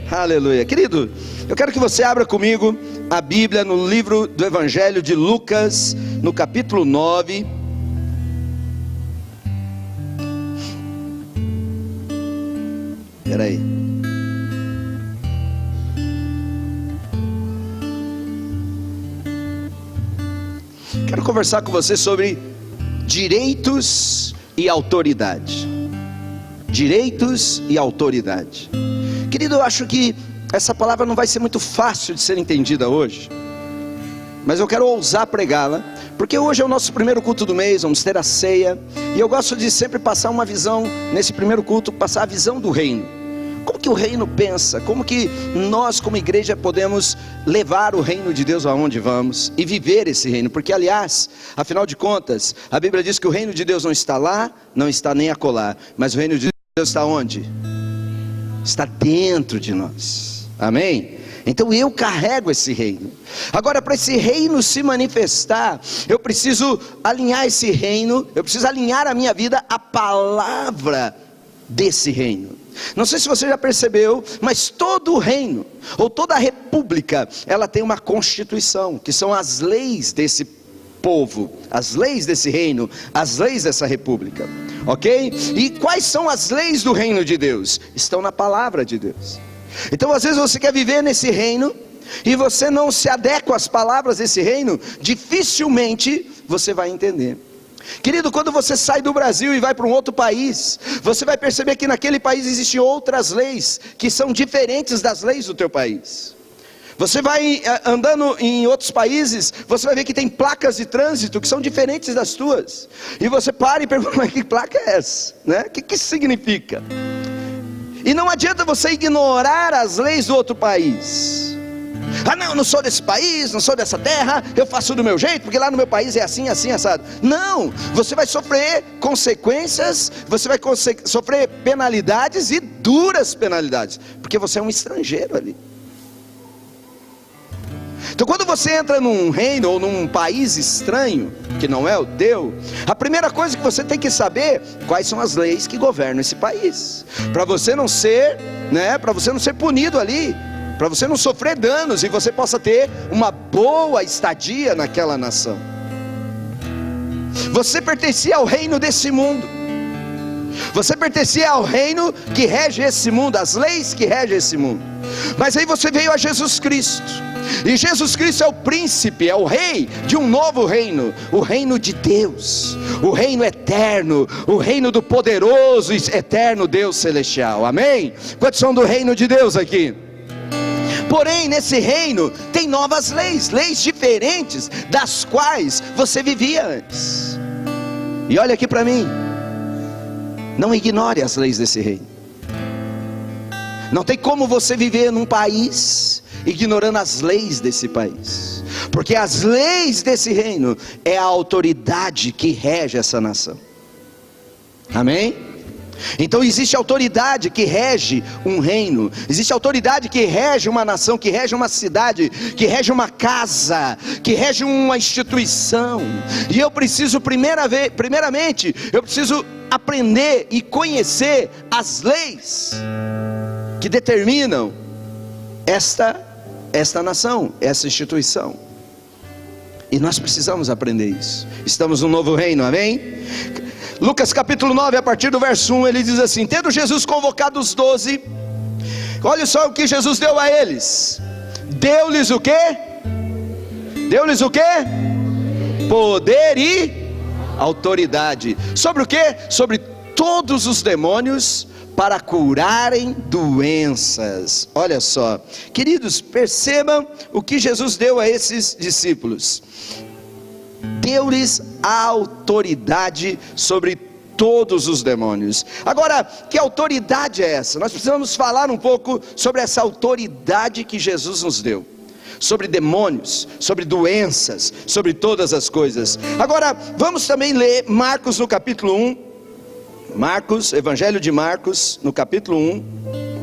Aleluia. Querido, eu quero que você abra comigo a Bíblia no livro do Evangelho de Lucas, no capítulo 9. Espera aí. Quero conversar com você sobre direitos e autoridade. Direitos e autoridade. Querido, eu acho que essa palavra não vai ser muito fácil de ser entendida hoje, mas eu quero ousar pregá-la, porque hoje é o nosso primeiro culto do mês, vamos ter a ceia, e eu gosto de sempre passar uma visão, nesse primeiro culto, passar a visão do reino. Como que o reino pensa? Como que nós como igreja podemos levar o reino de Deus aonde vamos e viver esse reino? Porque aliás, afinal de contas, a Bíblia diz que o reino de Deus não está lá, não está nem acolá, mas o reino de Deus está onde? Está dentro de nós, amém? Então eu carrego esse reino. Agora, para esse reino se manifestar, eu preciso alinhar esse reino, eu preciso alinhar a minha vida à palavra desse reino. Não sei se você já percebeu, mas todo o reino, ou toda a república, ela tem uma constituição, que são as leis desse povo, as leis desse reino, as leis dessa república, ok? E quais são as leis do reino de Deus? Estão na palavra de Deus. Então às vezes você quer viver nesse reino, e você não se adequa às palavras desse reino, dificilmente você vai entender. Querido, quando você sai do Brasil e vai para um outro país, você vai perceber que naquele país existem outras leis, que são diferentes das leis do teu país. Você vai andando em outros países, você vai ver que tem placas de trânsito que são diferentes das tuas. E você para e pergunta, mas que placa é essa? Né? O que isso significa? E não adianta você ignorar as leis do outro país. Ah não, eu não sou desse país, não sou dessa terra, eu faço do meu jeito, porque lá no meu país é assim, assim, assado. Não, você vai sofrer consequências, você vai sofrer penalidades e duras penalidades, porque você é um estrangeiro ali. Então quando você entra num reino ou num país estranho, que não é o teu, a primeira coisa que você tem que saber, quais são as leis que governam esse país, para você não ser, para você não ser punido ali, para você não sofrer danos e você possa ter uma boa estadia naquela nação. Você pertencia ao reino desse mundo, você pertencia ao reino que rege esse mundo, as leis que regem esse mundo. Mas aí você veio a Jesus Cristo, e Jesus Cristo é o príncipe, é o rei de um novo reino, o reino de Deus, o reino eterno, o reino do poderoso e eterno Deus celestial, amém? Quantos são do reino de Deus aqui? Porém nesse reino tem novas leis, leis diferentes das quais você vivia antes. E olha aqui para mim, não ignore as leis desse reino. Não tem como você viver num país ignorando as leis desse país, porque as leis desse reino é a autoridade que rege essa nação, amém? Então existe autoridade que rege um reino, existe autoridade que rege uma nação, que rege uma cidade, que rege uma casa, que rege uma instituição. E eu preciso primeiramente, eu preciso aprender e conhecer as leis que determinam esta nação, essa instituição. E nós precisamos aprender isso. Estamos num novo reino, amém? Lucas capítulo 9, a partir do verso 1, ele diz assim: tendo Jesus convocado os 12, olha só o que Jesus deu a eles. Deu-lhes o quê? Deu-lhes o quê? Poder e autoridade. Sobre o quê? Sobre todos os demônios, para curarem doenças. Olha só, queridos, percebam o que Jesus deu a esses discípulos. Deu-lhes a autoridade sobre todos os demônios. Agora, que autoridade é essa? Nós precisamos falar um pouco sobre essa autoridade que Jesus nos deu, sobre demônios, sobre doenças, sobre todas as coisas. Agora, vamos também ler Marcos no capítulo 1, Marcos, Evangelho de Marcos, no capítulo 1.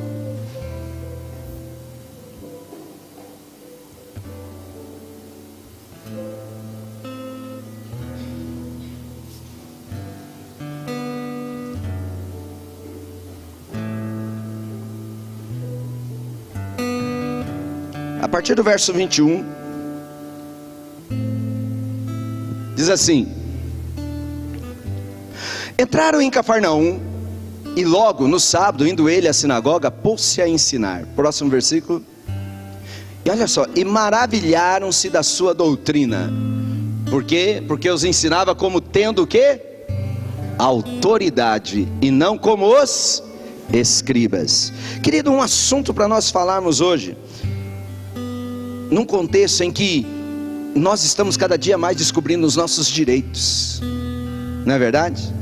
partir do verso 21, diz assim: entraram em Cafarnaum, e logo no sábado, indo ele à sinagoga, pôs-se a ensinar. Próximo versículo. E olha só, e maravilharam-se da sua doutrina. Por quê? Porque os ensinava como tendo o quê? Autoridade, e não como os escribas. Querido, um assunto para nós falarmos hoje, num contexto em que nós estamos cada dia mais descobrindo os nossos direitos, não é verdade?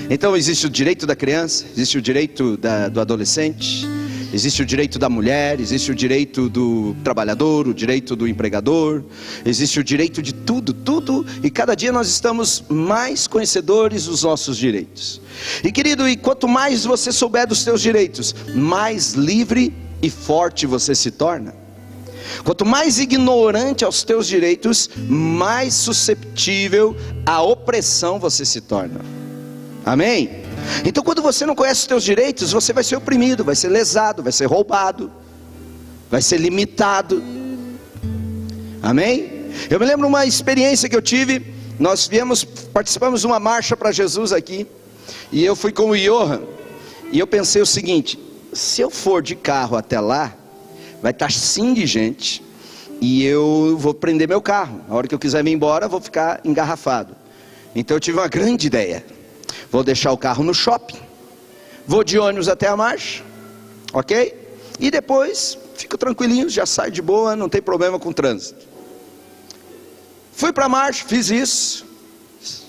Então existe o direito da criança, existe o direito do adolescente, existe o direito da mulher, existe o direito do trabalhador, o direito do empregador, existe o direito de tudo, e cada dia nós estamos mais conhecedores dos nossos direitos. E querido, e quanto mais você souber dos seus direitos, mais livre e forte você se torna. Quanto mais ignorante aos teus direitos, mais susceptível à opressão você se torna. Amém? Então quando você não conhece os teus direitos, você vai ser oprimido, vai ser lesado, vai ser roubado, vai ser limitado. Amém? Eu me lembro uma experiência que eu tive. Nós participamos de uma marcha para Jesus aqui, e eu fui com o Johan, e eu pensei o seguinte: se eu for de carro até lá, vai estar sim de gente, e eu vou prender meu carro. A hora que eu quiser ir embora, eu vou ficar engarrafado. Então eu tive uma grande ideia: vou deixar o carro no shopping, vou de ônibus até a marcha, ok? E depois fico tranquilinho, já saio de boa, não tem problema com o trânsito. Fui para a marcha, fiz isso,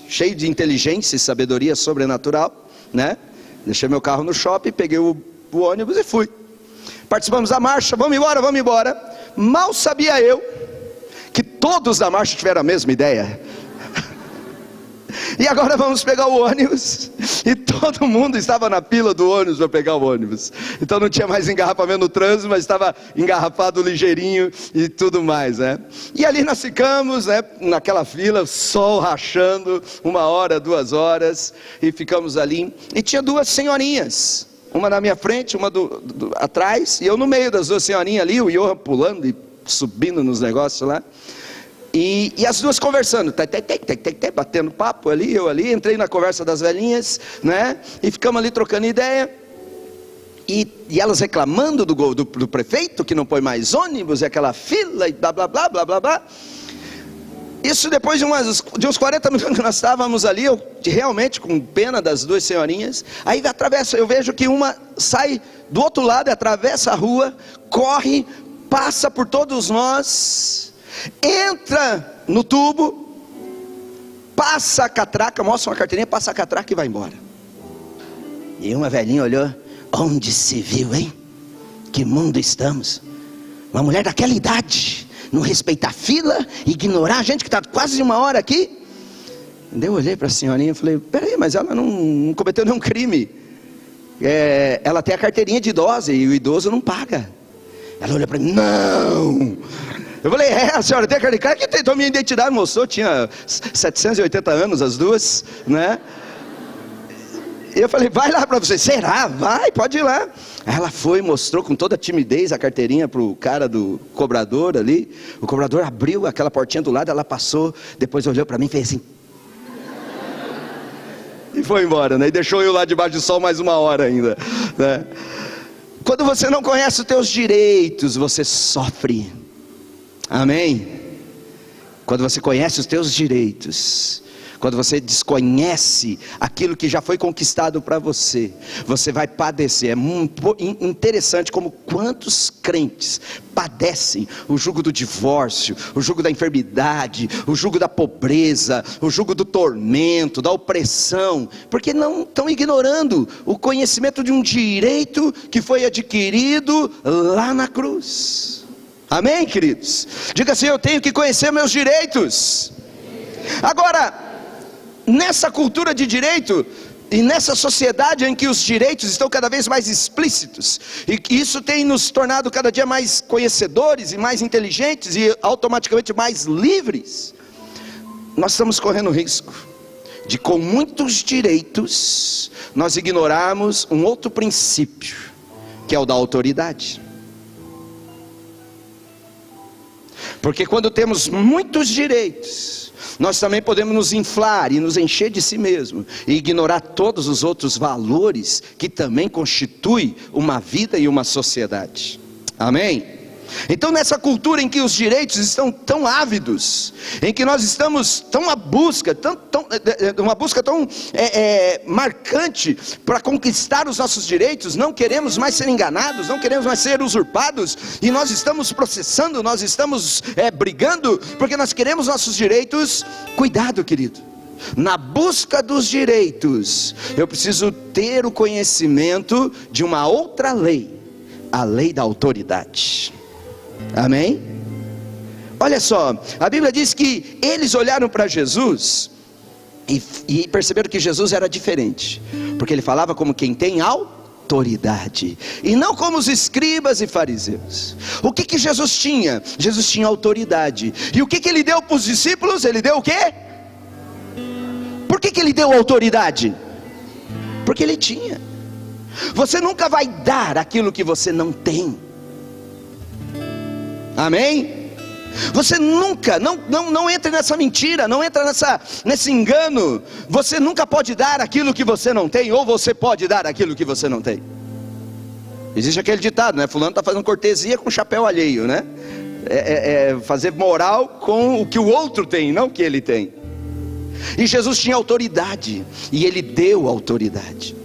cheio de inteligência e sabedoria sobrenatural, né? Deixei meu carro no shopping, peguei o ônibus e fui. Participamos da marcha, vamos embora. Mal sabia eu que todos da marcha tiveram a mesma ideia. E agora vamos pegar o ônibus, e todo mundo estava na pila do ônibus para pegar o ônibus. Então não tinha mais engarrafamento no trânsito, mas estava engarrafado ligeirinho e tudo mais, né? E ali nós ficamos, né, naquela fila, sol rachando, 1 hora, 2 horas, e ficamos ali. E tinha 2 senhorinhas, uma na minha frente, uma atrás, e eu no meio das 2 senhorinhas ali, o Johan pulando e subindo nos negócios lá. E as 2 conversando, batendo papo ali, eu ali, entrei na conversa das velhinhas, né? E ficamos ali trocando ideia. E elas reclamando do prefeito que não põe mais ônibus, e aquela fila e blá blá blá blá blá blá. Isso depois de uns 40 minutos que nós estávamos ali, eu realmente com pena das 2 senhorinhas. Aí eu vejo que uma sai do outro lado, atravessa a rua, corre, passa por todos nós, entra no tubo, passa a catraca, mostra uma carteirinha, passa a catraca e vai embora. E uma velhinha olhou: onde se viu, hein? Que mundo estamos? Uma mulher daquela idade não respeitar a fila, ignorar a gente que está quase 1 hora aqui. Eu olhei para a senhorinha e falei: peraí, mas ela não cometeu nenhum crime. Ela tem a carteirinha de idosa e o idoso não paga. Ela olhou para mim: não. Eu falei: a senhora tem a carteirinha? Cara, que tentou minha identidade, mostrou, tinha 780 anos as 2, né? E eu falei: vai lá para você. Será? Vai, pode ir lá. Aí ela foi, mostrou com toda a timidez a carteirinha para o cara do cobrador ali. O cobrador abriu aquela portinha do lado, ela passou, depois olhou para mim e fez assim, e foi embora, né? E deixou eu lá debaixo do sol mais 1 hora ainda, né? Quando você não conhece os teus direitos, você sofre. Amém? Quando você conhece os teus direitos, quando você desconhece aquilo que já foi conquistado para você, você vai padecer. É muito interessante como quantos crentes padecem o jugo do divórcio, o jugo da enfermidade, o jugo da pobreza, o jugo do tormento, da opressão, porque não estão ignorando o conhecimento de um direito que foi adquirido lá na cruz. Amém, queridos? Diga assim: eu tenho que conhecer meus direitos. Agora, nessa cultura de direito e nessa sociedade em que os direitos estão cada vez mais explícitos, e que isso tem nos tornado cada dia mais conhecedores e mais inteligentes e automaticamente mais livres, nós estamos correndo risco de, com muitos direitos, nós ignorarmos um outro princípio, que é o da autoridade. Porque quando temos muitos direitos, nós também podemos nos inflar e nos encher de si mesmo e ignorar todos os outros valores que também constituem uma vida e uma sociedade. Amém? Então, nessa cultura em que os direitos estão tão ávidos, em que nós estamos tão à busca, uma busca tão marcante para conquistar os nossos direitos, não queremos mais ser enganados, não queremos mais ser usurpados, e nós estamos processando, nós estamos brigando, porque nós queremos nossos direitos. Cuidado, querido, na busca dos direitos, eu preciso ter o conhecimento de uma outra lei, a lei da autoridade. Amém? Olha só, a Bíblia diz que eles olharam para Jesus e perceberam que Jesus era diferente, porque ele falava como quem tem autoridade, e não como os escribas e fariseus. O que Jesus tinha? Jesus tinha autoridade. E o que ele deu para os discípulos? Ele deu o quê? Por que ele deu autoridade? Porque ele tinha. Você nunca vai dar aquilo que você não tem. Amém? Você nunca, não entre nessa mentira, não entra nesse engano. Você nunca pode dar aquilo que você não tem, ou você pode dar aquilo que você não tem. Existe aquele ditado, né? Fulano está fazendo cortesia com chapéu alheio, né? Fazer moral com o que o outro tem, não o que ele tem. E Jesus tinha autoridade, e ele deu autoridade.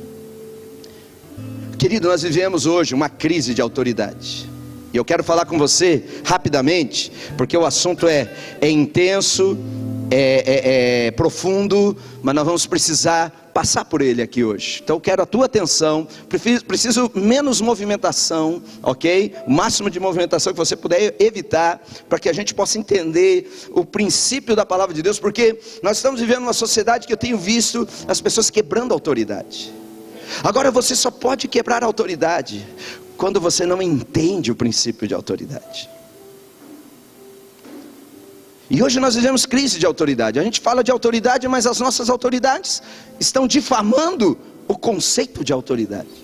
Querido, nós vivemos hoje uma crise de autoridade. E eu quero falar com você rapidamente, porque o assunto é intenso, profundo, mas nós vamos precisar passar por ele aqui hoje. Então eu quero a tua atenção, preciso menos movimentação, ok? O máximo de movimentação que você puder evitar, para que a gente possa entender o princípio da palavra de Deus, porque nós estamos vivendo uma sociedade que eu tenho visto as pessoas quebrando a autoridade. Agora você só pode quebrar a autoridade quando você não entende o princípio de autoridade. E hoje nós vivemos crise de autoridade. A gente fala de autoridade, mas as nossas autoridades estão difamando o conceito de autoridade.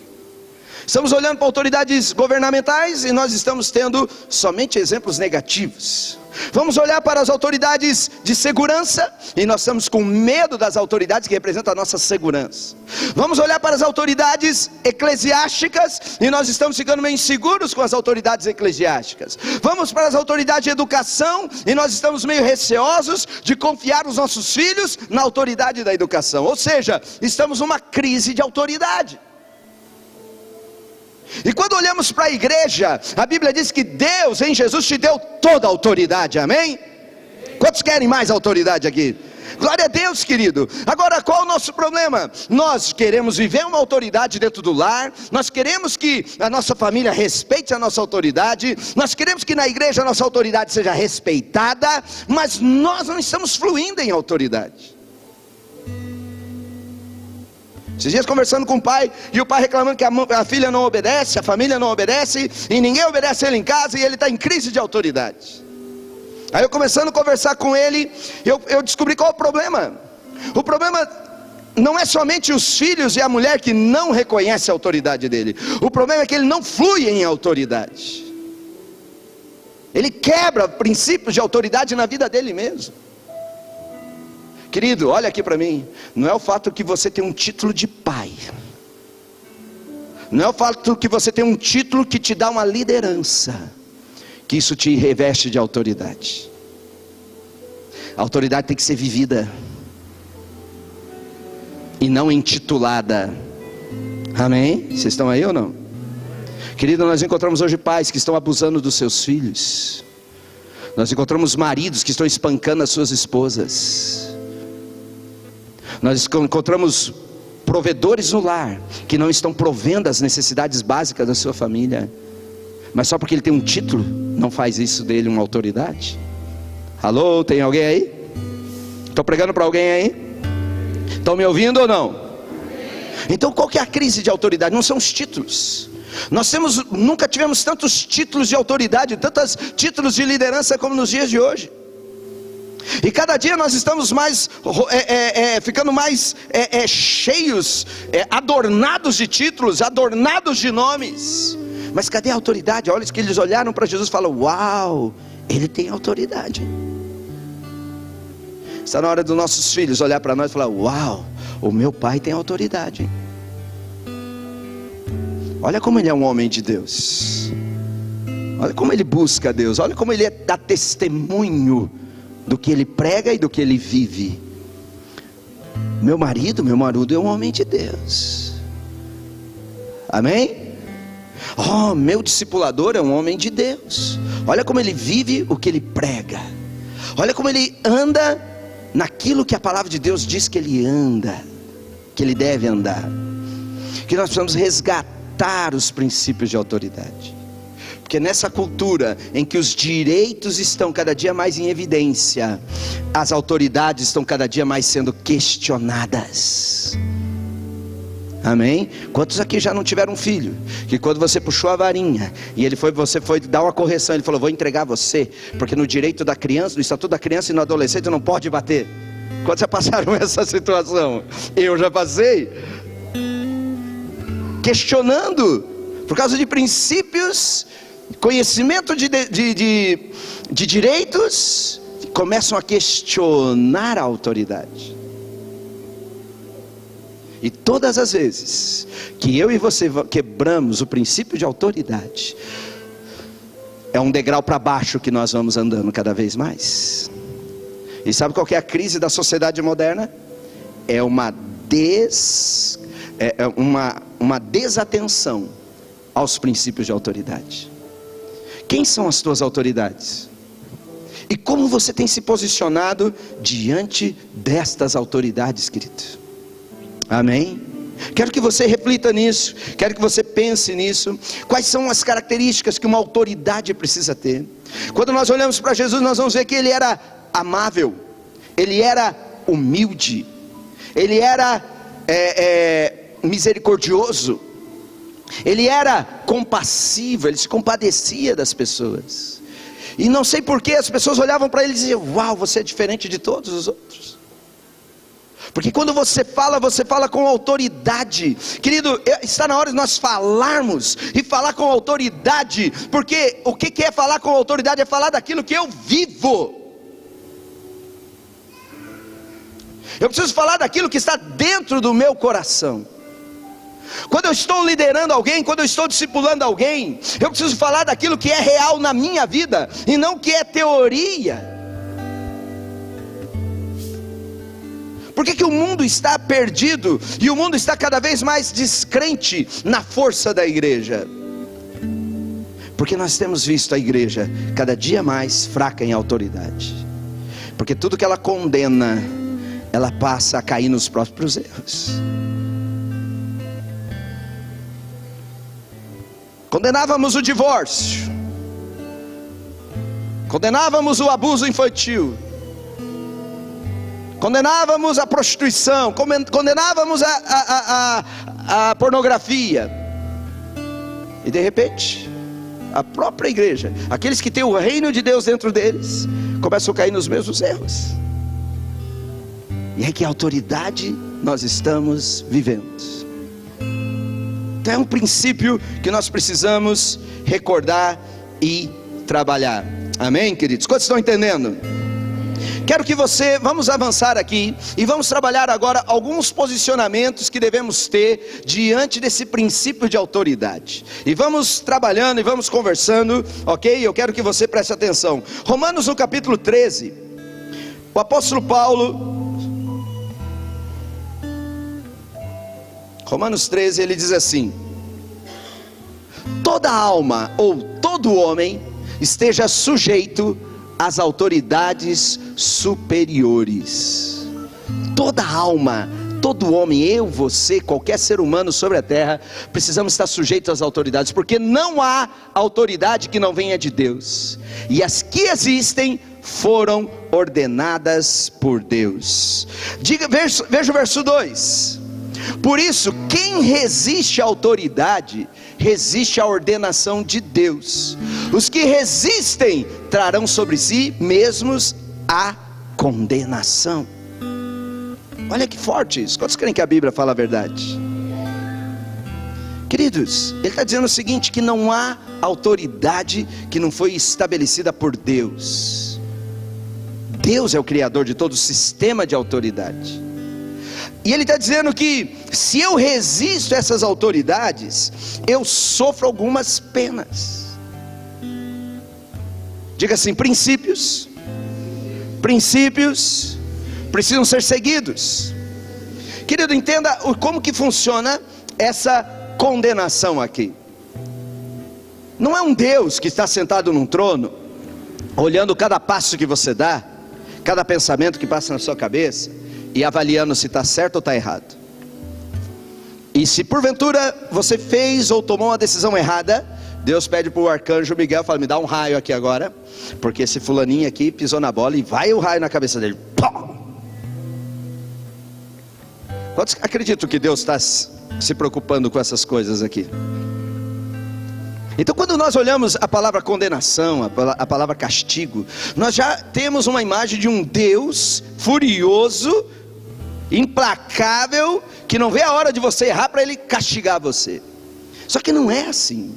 Estamos olhando para autoridades governamentais e nós estamos tendo somente exemplos negativos. Vamos olhar para as autoridades de segurança e nós estamos com medo das autoridades que representam a nossa segurança. Vamos olhar para as autoridades eclesiásticas e nós estamos ficando meio inseguros com as autoridades eclesiásticas. Vamos para as autoridades de educação e nós estamos meio receosos de confiar os nossos filhos na autoridade da educação. Ou seja, estamos numa crise de autoridade. E quando olhamos para a igreja, a Bíblia diz que Deus em Jesus te deu toda a autoridade, amém? Quantos querem mais autoridade aqui? Glória a Deus, querido. Agora, qual é o nosso problema? Nós queremos viver uma autoridade dentro do lar, nós queremos que a nossa família respeite a nossa autoridade, nós queremos que na igreja a nossa autoridade seja respeitada, mas nós não estamos fluindo em autoridade. Esses dias conversando com o pai, e o pai reclamando que a filha não obedece, a família não obedece, e ninguém obedece ele em casa, e ele está em crise de autoridade. Aí eu começando a conversar com ele, eu descobri qual é o problema. O problema não é somente os filhos e a mulher que não reconhecem a autoridade dele. O problema é que ele não flui em autoridade. Ele quebra princípios de autoridade na vida dele mesmo. Querido, olha aqui para mim. Não é o fato que você tem um título de pai, não é o fato que você tem um título que te dá uma liderança, que isso te reveste de autoridade. A autoridade tem que ser vivida e não intitulada. Amém? Vocês estão aí ou não? Querido, nós encontramos hoje pais que estão abusando dos seus filhos. Nós encontramos maridos que estão espancando as suas esposas. Nós encontramos provedores no lar que não estão provendo as necessidades básicas da sua família, mas só porque ele tem um título, não faz isso dele uma autoridade. Alô, tem alguém aí? Estou pregando para alguém aí? Estão me ouvindo ou não? Então qual que é a crise de autoridade? Não são os títulos. Nós nunca tivemos tantos títulos de autoridade, tantos títulos de liderança como nos dias de hoje. E cada dia nós estamos mais, ficando mais cheios, adornados de títulos, adornados de nomes. Mas cadê a autoridade? Olha que eles olharam para Jesus e falaram: uau, Ele tem autoridade. Está na hora dos nossos filhos olhar para nós e falar: uau, o meu pai tem autoridade. Olha como ele é um homem de Deus. Olha como ele busca Deus. Olha como ele dá testemunho do que ele prega e do que ele vive. Meu marido é um homem de Deus. Amém? Oh, meu discipulador é um homem de Deus. Olha como ele vive o que ele prega. Olha como ele anda naquilo que a palavra de Deus diz que ele anda, que ele deve andar. Que nós precisamos resgatar os princípios de autoridade. Porque nessa cultura em que os direitos estão cada dia mais em evidência, as autoridades estão cada dia mais sendo questionadas. Amém? Quantos aqui já não tiveram um filho que quando você puxou a varinha e você foi dar uma correção, ele falou: vou entregar você, porque no direito da criança, no estatuto da criança e no adolescente não pode bater? Quantos já passaram essa situação? Eu já passei. Questionando por causa de princípios, conhecimento de direitos, começam a questionar a autoridade. E todas as vezes que eu e você quebramos o princípio de autoridade, é um degrau para baixo que nós vamos andando cada vez mais. E sabe qual que é a crise da sociedade moderna? É uma desatenção aos princípios de autoridade. Quem são as tuas autoridades? E como você tem se posicionado diante destas autoridades, querido? Amém? Quero que você reflita nisso, quero que você pense nisso. Quais são as características que uma autoridade precisa ter? Quando nós olhamos para Jesus, nós vamos ver que ele era amável, ele era humilde, ele era misericordioso, ele era compassivo, ele se compadecia das pessoas. E não sei porquê as pessoas olhavam para ele e diziam: uau, você é diferente de todos os outros. Porque quando você fala com autoridade. Querido, está na hora de nós falarmos e falar com autoridade. Porque o que é falar com autoridade? É falar daquilo que eu vivo. Eu preciso falar daquilo que está dentro do meu coração. Quando eu estou liderando alguém, quando eu estou discipulando alguém, eu preciso falar daquilo que é real na minha vida, e não que é teoria. Por que o mundo está perdido e o mundo está cada vez mais descrente na força da igreja? Porque nós temos visto a igreja cada dia mais fraca em autoridade. Porque tudo que ela condena, ela passa a cair nos próprios erros. Condenávamos o divórcio, condenávamos o abuso infantil, condenávamos a prostituição, condenávamos a pornografia. E de repente, a própria igreja, aqueles que têm o reino de Deus dentro deles, começam a cair nos mesmos erros. E é que autoridade nós estamos vivendo. Então é um princípio que nós precisamos recordar e trabalhar. Amém, queridos? Quantos estão entendendo? Quero que vamos avançar aqui e vamos trabalhar agora alguns posicionamentos que devemos ter diante desse princípio de autoridade. E vamos trabalhando e vamos conversando, ok? Eu quero que você preste atenção. Romanos no capítulo 13, o apóstolo Paulo, Romanos 13, ele diz assim: toda alma ou todo homem esteja sujeito às autoridades superiores. Toda alma, todo homem, eu, você, qualquer ser humano sobre a terra, precisamos estar sujeitos às autoridades, porque não há autoridade que não venha de Deus, e as que existem foram ordenadas por Deus. Veja o verso 2. Por isso, quem resiste à autoridade, resiste à ordenação de Deus. Os que resistem trarão sobre si mesmos a condenação. Olha que forte isso. Quantos creem que a Bíblia fala a verdade? Queridos, ele está dizendo o seguinte, que não há autoridade que não foi estabelecida por Deus. Deus é o criador de todo o sistema de autoridade. E ele está dizendo que se eu resisto a essas autoridades, eu sofro algumas penas. Diga assim: princípios precisam ser seguidos. Querido, entenda como que funciona essa condenação aqui. Não é um Deus que está sentado num trono, olhando cada passo que você dá, cada pensamento que passa na sua cabeça, e avaliando se está certo ou está errado. E se porventura você fez ou tomou uma decisão errada, Deus pede para o arcanjo Miguel, fala: me dá um raio aqui agora, porque esse fulaninho aqui pisou na bola, e vai o raio na cabeça dele. Pum! Quantos acreditam que Deus está se preocupando com essas coisas aqui? Então, quando nós olhamos a palavra condenação, a palavra castigo, nós já temos uma imagem de um Deus furioso, implacável, que não vê a hora de você errar para ele castigar você. Só que não é assim.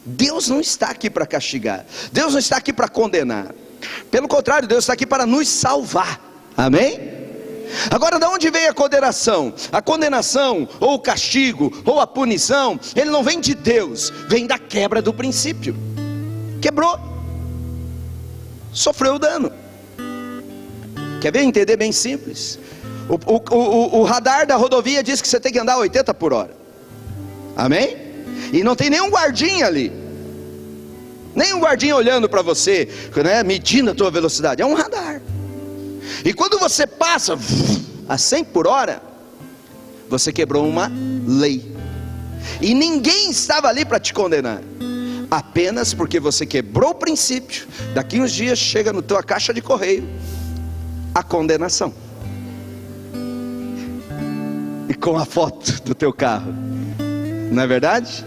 Deus não está aqui para castigar, Deus não está aqui para condenar. Pelo contrário, Deus está aqui para nos salvar. Amém? Agora, de onde vem a condenação? A condenação, ou o castigo, ou a punição, ele não vem de Deus, vem da quebra do princípio. Quebrou, sofreu dano. Quer ver? Entender bem simples. O radar da rodovia diz que você tem que andar 80 por hora. Amém? E não tem nenhum guardinha ali, nenhum guardinha olhando para você, né, medindo a tua velocidade. É um radar. E quando você passa a 100 por hora, você quebrou uma lei. E ninguém estava ali para te condenar, apenas porque você quebrou o princípio. Daqui uns dias chega na tua caixa de correio a condenação, e com a foto do teu carro. Não é verdade?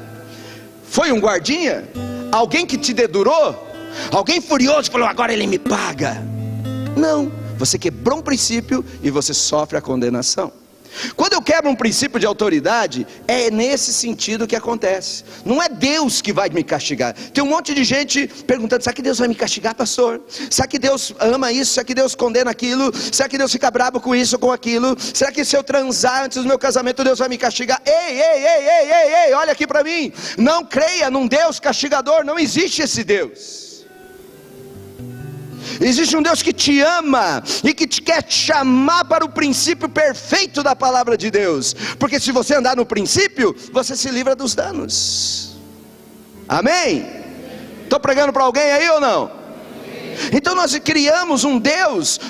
Foi um guardinha? Alguém que te dedurou? Alguém furioso falou: agora ele me paga? Não, você quebrou um princípio e você sofre a condenação. Quando eu quebro um princípio de autoridade, é nesse sentido que acontece. Não é Deus que vai me castigar. Tem um monte de gente perguntando: será que Deus vai me castigar, pastor? Será que Deus ama isso? Será que Deus condena aquilo? Será que Deus fica bravo com isso ou com aquilo? Será que se eu transar antes do meu casamento, Deus vai me castigar? Ei, olha aqui para mim. Não creia num Deus castigador. Não existe esse Deus. Existe um Deus que te ama e que te quer te chamar para o princípio perfeito da palavra de Deus. Porque se você andar no princípio, você se livra dos danos. Amém? Estou pregando para alguém aí ou não? Então nós criamos um Deus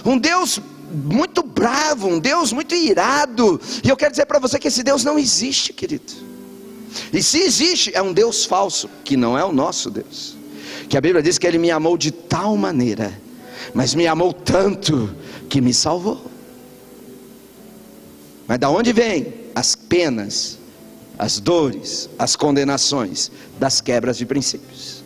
muito bravo, um Deus muito irado. E eu quero dizer para você que esse Deus não existe, querido. E se existe, é um Deus falso, que não é o nosso Deus. Que a Bíblia diz que Ele me amou de tal maneira, mas me amou tanto que me salvou. Mas da onde vem as penas, as dores, as condenações? Das quebras de princípios.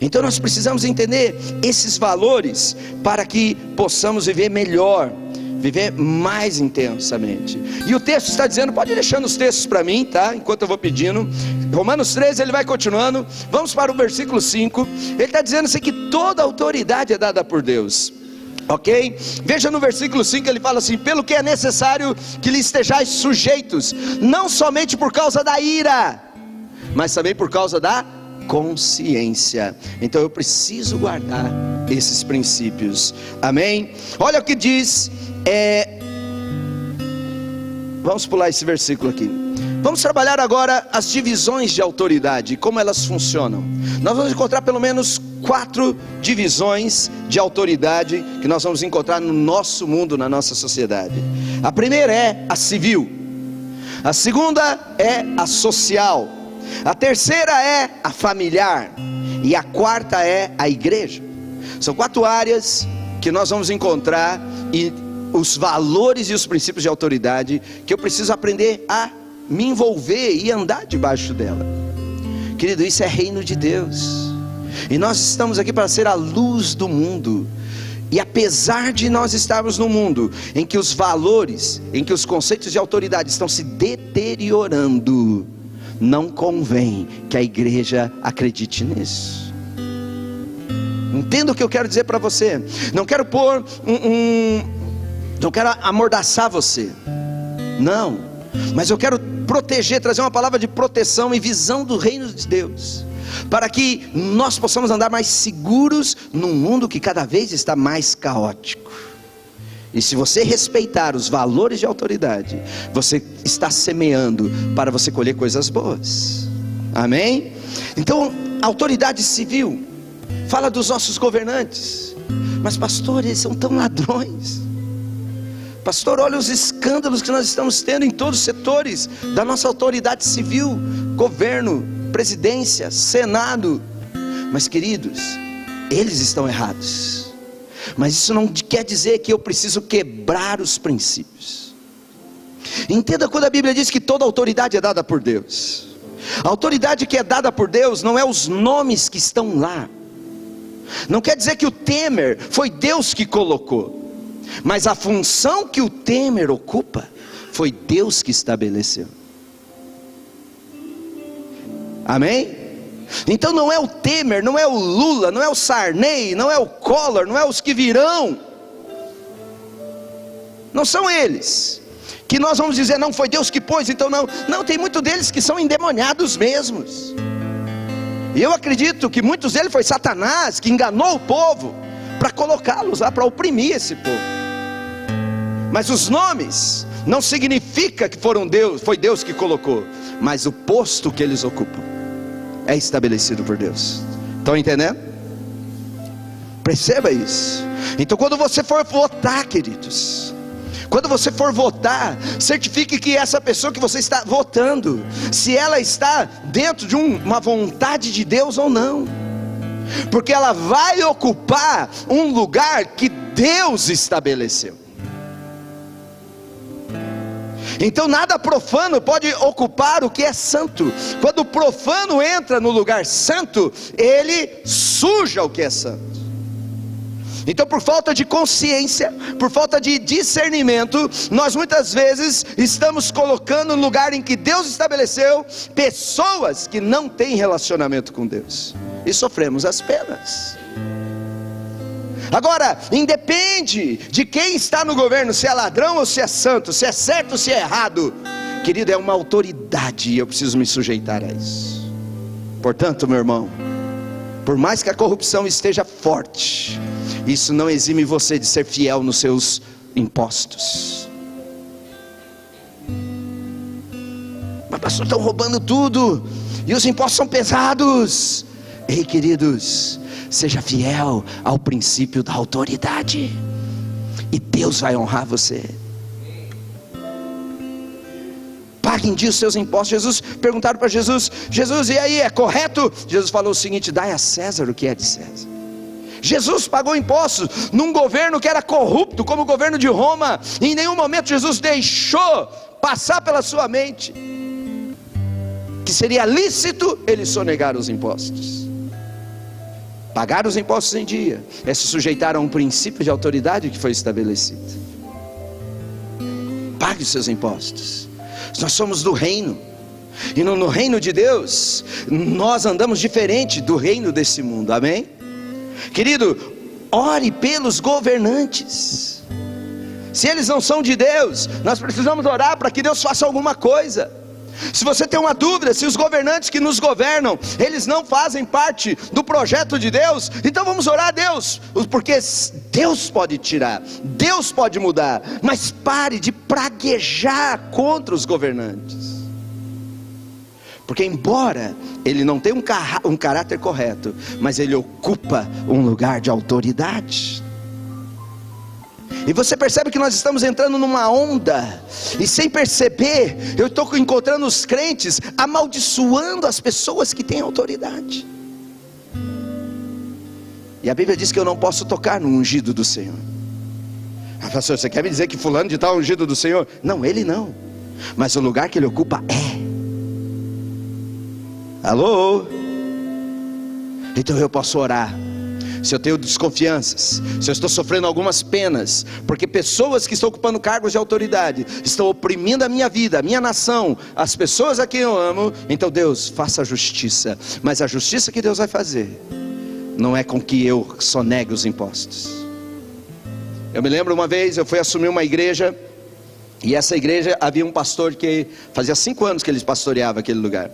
Então nós precisamos entender esses valores para que possamos viver melhor, viver mais intensamente. E o texto está dizendo, pode ir deixando os textos para mim, tá? Enquanto eu vou pedindo. Romanos 13, ele vai continuando. Vamos para o versículo 5. Ele está dizendo assim, que toda autoridade é dada por Deus. Ok? Veja no versículo 5, ele fala assim: pelo que é necessário que lhe estejais sujeitos, não somente por causa da ira, mas também por causa da consciência. Então eu preciso guardar esses princípios. Amém? Olha o que diz. Vamos pular esse versículo aqui. Vamos trabalhar agora as divisões de autoridade, como elas funcionam. Nós vamos encontrar pelo menos 4 divisões de autoridade que nós vamos encontrar no nosso mundo, na nossa sociedade. A primeira é a civil, a segunda é a social, a terceira é a familiar, e a quarta é a igreja. São 4 áreas que nós vamos encontrar, e os valores e os princípios de autoridade que eu preciso aprender a me envolver e andar debaixo dela. Querido, isso é reino de Deus, e nós estamos aqui para ser a luz do mundo. E apesar de nós estarmos num mundo em que os valores, em que os conceitos de autoridade estão se deteriorando, não convém que a igreja acredite nisso. Entenda o que eu quero dizer para você. Não quero pôr não quero amordaçar você, não, mas eu quero proteger, trazer uma palavra de proteção e visão do reino de Deus, para que nós possamos andar mais seguros num mundo que cada vez está mais caótico. E se você respeitar os valores de autoridade, você está semeando para você colher coisas boas. Amém? Então, autoridade civil fala dos nossos governantes. Mas pastor, eles são tão ladrões. Pastor, olha os escândalos que nós estamos tendo em todos os setores da nossa autoridade civil, governo, presidência, senado. Mas queridos, eles estão errados. Mas isso não quer dizer que eu preciso quebrar os princípios. Entenda quando a Bíblia diz que toda autoridade é dada por Deus. A autoridade que é dada por Deus não é os nomes que estão lá. Não quer dizer que o Temer foi Deus que colocou, mas a função que o Temer ocupa foi Deus que estabeleceu. Amém? Então não é o Temer, não é o Lula, não é o Sarney, não é o Collor, não é os que virão. Não são eles que nós vamos dizer, não foi Deus que pôs, então não. Não, tem muitos deles que são endemoniados mesmos. E eu acredito que muitos deles foi Satanás que enganou o povo para colocá-los lá, para oprimir esse povo. Mas os nomes não significa que foi Deus que colocou, mas o posto que eles ocupam é estabelecido por Deus. Estão entendendo? Perceba isso. Então quando você for votar, queridos, quando você for votar, certifique que essa pessoa que você está votando, se ela está dentro de uma vontade de Deus ou não, porque ela vai ocupar um lugar que Deus estabeleceu. Então nada profano pode ocupar o que é santo. Quando o profano entra no lugar santo, ele suja o que é santo. Então, por falta de consciência, por falta de discernimento, nós muitas vezes estamos colocando no lugar em que Deus estabeleceu pessoas que não têm relacionamento com Deus, e sofremos as penas. Agora, independe de quem está no governo, se é ladrão ou se é santo, se é certo ou se é errado, querido, é uma autoridade e eu preciso me sujeitar a isso. Portanto, meu irmão, por mais que a corrupção esteja forte, isso não exime você de ser fiel nos seus impostos. Mas pastor, estão roubando tudo e os impostos são pesados. Ei, queridos, seja fiel ao princípio da autoridade e Deus vai honrar você. Pague em dia os seus impostos. Perguntaram para Jesus, e aí, é correto? Jesus falou o seguinte: dai a César o que é de César. Jesus pagou impostos num governo que era corrupto, como o governo de Roma. E em nenhum momento Jesus deixou passar pela sua mente que seria lícito ele sonegar os impostos. Pagar os impostos em dia é se sujeitar a um princípio de autoridade que foi estabelecido. Pague os seus impostos. Nós somos do reino, e no reino de Deus nós andamos diferente do reino desse mundo. Amém? Querido, ore pelos governantes. Se eles não são de Deus, nós precisamos orar para que Deus faça alguma coisa. Se você tem uma dúvida, se os governantes que nos governam, eles não fazem parte do projeto de Deus, então vamos orar a Deus, porque Deus pode tirar, Deus pode mudar, mas pare de praguejar contra os governantes. Porque embora ele não tenha um caráter correto, mas ele ocupa um lugar de autoridade. E você percebe que nós estamos entrando numa onda, e sem perceber, eu estou encontrando os crentes amaldiçoando as pessoas que têm autoridade. E a Bíblia diz que eu não posso tocar no ungido do Senhor. Ah, pastor, você quer me dizer que fulano de tal é ungido do Senhor? Não, ele não, mas o lugar que ele ocupa é. Alô? Então eu posso orar. se eu tenho desconfianças, se eu estou sofrendo algumas penas, porque pessoas que estão ocupando cargos de autoridade estão oprimindo a minha vida, a minha nação, as pessoas a quem eu amo, então Deus, faça a justiça. Mas a justiça que Deus vai fazer não é com que eu sonegue os impostos. Eu me lembro uma vez, eu fui assumir uma igreja, e essa igreja havia um pastor que fazia 5 anos que ele pastoreava aquele lugar.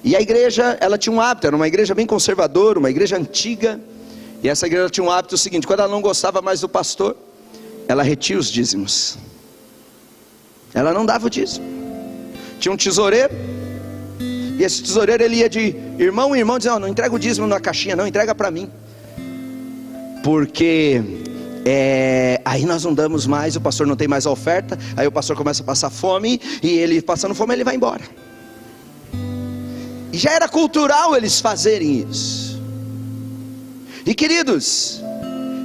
E a igreja, ela tinha um hábito, era uma igreja bem conservadora, uma igreja antiga. E essa igreja tinha um hábito seguinte: quando ela não gostava mais do pastor, ela retia os dízimos. Ela não dava o dízimo. Tinha um tesoureiro, e esse tesoureiro ele ia de irmão em irmão, dizendo: não entrega o dízimo na caixinha não, entrega para mim. Porque aí nós não damos mais, o pastor não tem mais a oferta. Aí o pastor começa a passar fome, e ele passando fome ele vai embora. E já era cultural eles fazerem isso. E queridos,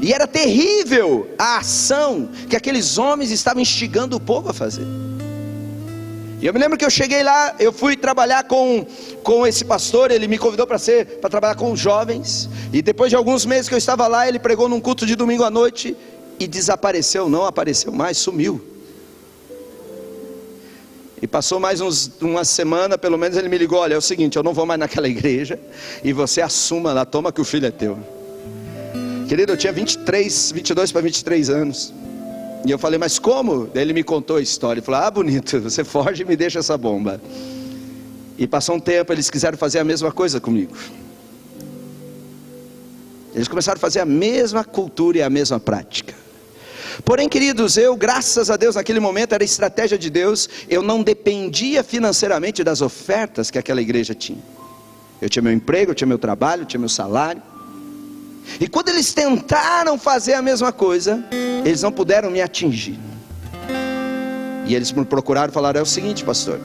e era terrível a ação que aqueles homens estavam instigando o povo a fazer. E eu me lembro que eu cheguei lá, eu fui trabalhar com esse pastor. Ele me convidou para trabalhar com os jovens. E depois de alguns meses que eu estava lá, ele pregou num culto de domingo à noite e desapareceu, não apareceu mais, sumiu. E passou mais uma semana, pelo menos ele me ligou: olha, é o seguinte, eu não vou mais naquela igreja, e você assuma lá, toma que o filho é teu. Querido, eu tinha 22 para 23 anos. E eu falei: mas como? Daí ele me contou a história. Ele falou: ah, bonito, você foge e me deixa essa bomba. E passou um tempo, eles quiseram fazer a mesma coisa comigo. Eles começaram a fazer a mesma cultura e a mesma prática. Porém, queridos, eu, graças a Deus, naquele momento, era a estratégia de Deus. Eu não dependia financeiramente das ofertas que aquela igreja tinha. Eu tinha meu emprego, eu tinha meu trabalho, eu tinha meu salário. E quando eles tentaram fazer a mesma coisa, eles não puderam me atingir. E eles me procuraram e falaram: é o seguinte, pastor,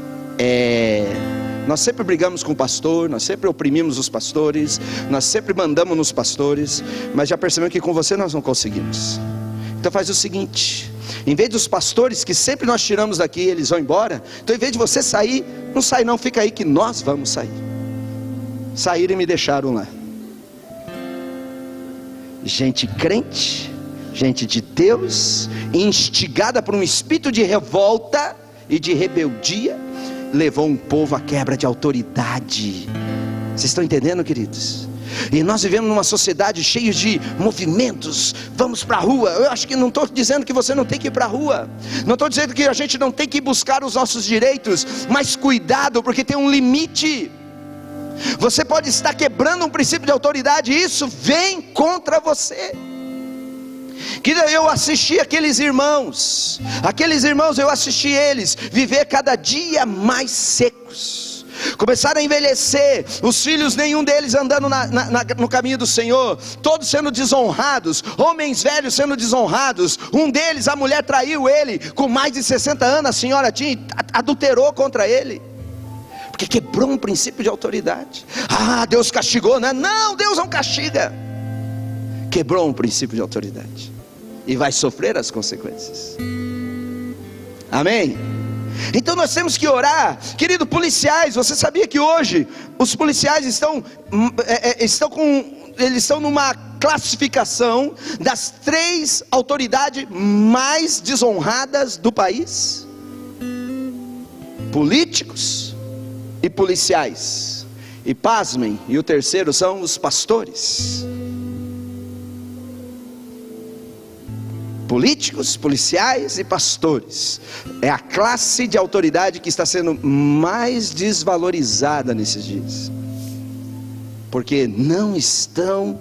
nós sempre brigamos com o pastor, nós sempre oprimimos os pastores, nós sempre mandamos nos pastores, mas já percebemos que com você nós não conseguimos. Então faz o seguinte: em vez dos pastores que sempre nós tiramos daqui, eles vão embora, então em vez de você sair, não sai não, fica aí que nós vamos sair. Saíram e me deixaram lá. Gente crente, gente de Deus, instigada por um espírito de revolta e de rebeldia, levou um povo à quebra de autoridade. Vocês estão entendendo, queridos? E nós vivemos numa sociedade cheia de movimentos. Vamos para a rua. Eu acho que não estou dizendo que você não tem que ir para a rua, não estou dizendo que a gente não tem que buscar os nossos direitos, mas cuidado, porque tem um limite. Você pode estar quebrando um princípio de autoridade, e isso vem contra você. Que eu assisti aqueles irmãos, eu assisti eles viver cada dia mais secos. Começaram a envelhecer, os filhos, nenhum deles andando no caminho do Senhor, todos sendo desonrados, homens velhos sendo desonrados. Um deles, a mulher traiu ele com mais de 60 anos, a senhora tinha, adulterou contra ele, porque quebrou um princípio de autoridade. Ah, Deus castigou, né? Não, Deus não castiga. Quebrou um princípio de autoridade e vai sofrer as consequências. Amém? Então nós temos que orar. Querido, policiais, você sabia que hoje os policiais estão numa classificação das 3 autoridades mais desonradas do país? Políticos e policiais. E pasmem, e o terceiro são os pastores. Políticos, policiais e pastores é a classe de autoridade que está sendo mais desvalorizada nesses dias, porque não estão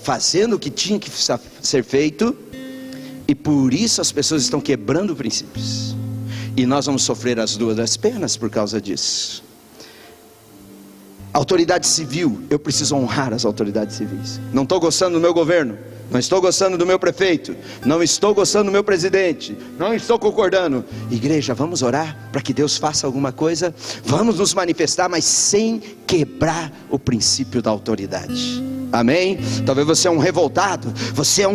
fazendo o que tinha que ser feito, e por isso as pessoas estão quebrando princípios, e nós vamos sofrer as 2 penas por causa disso. Autoridade civil, eu preciso honrar as autoridades civis. Não estou gostando do meu governo, não estou gostando do meu prefeito, não estou gostando do meu presidente, não estou concordando. Igreja, vamos orar para que Deus faça alguma coisa, vamos nos manifestar, mas sem quebrar o princípio da autoridade. Amém? Talvez você é um revoltado, você é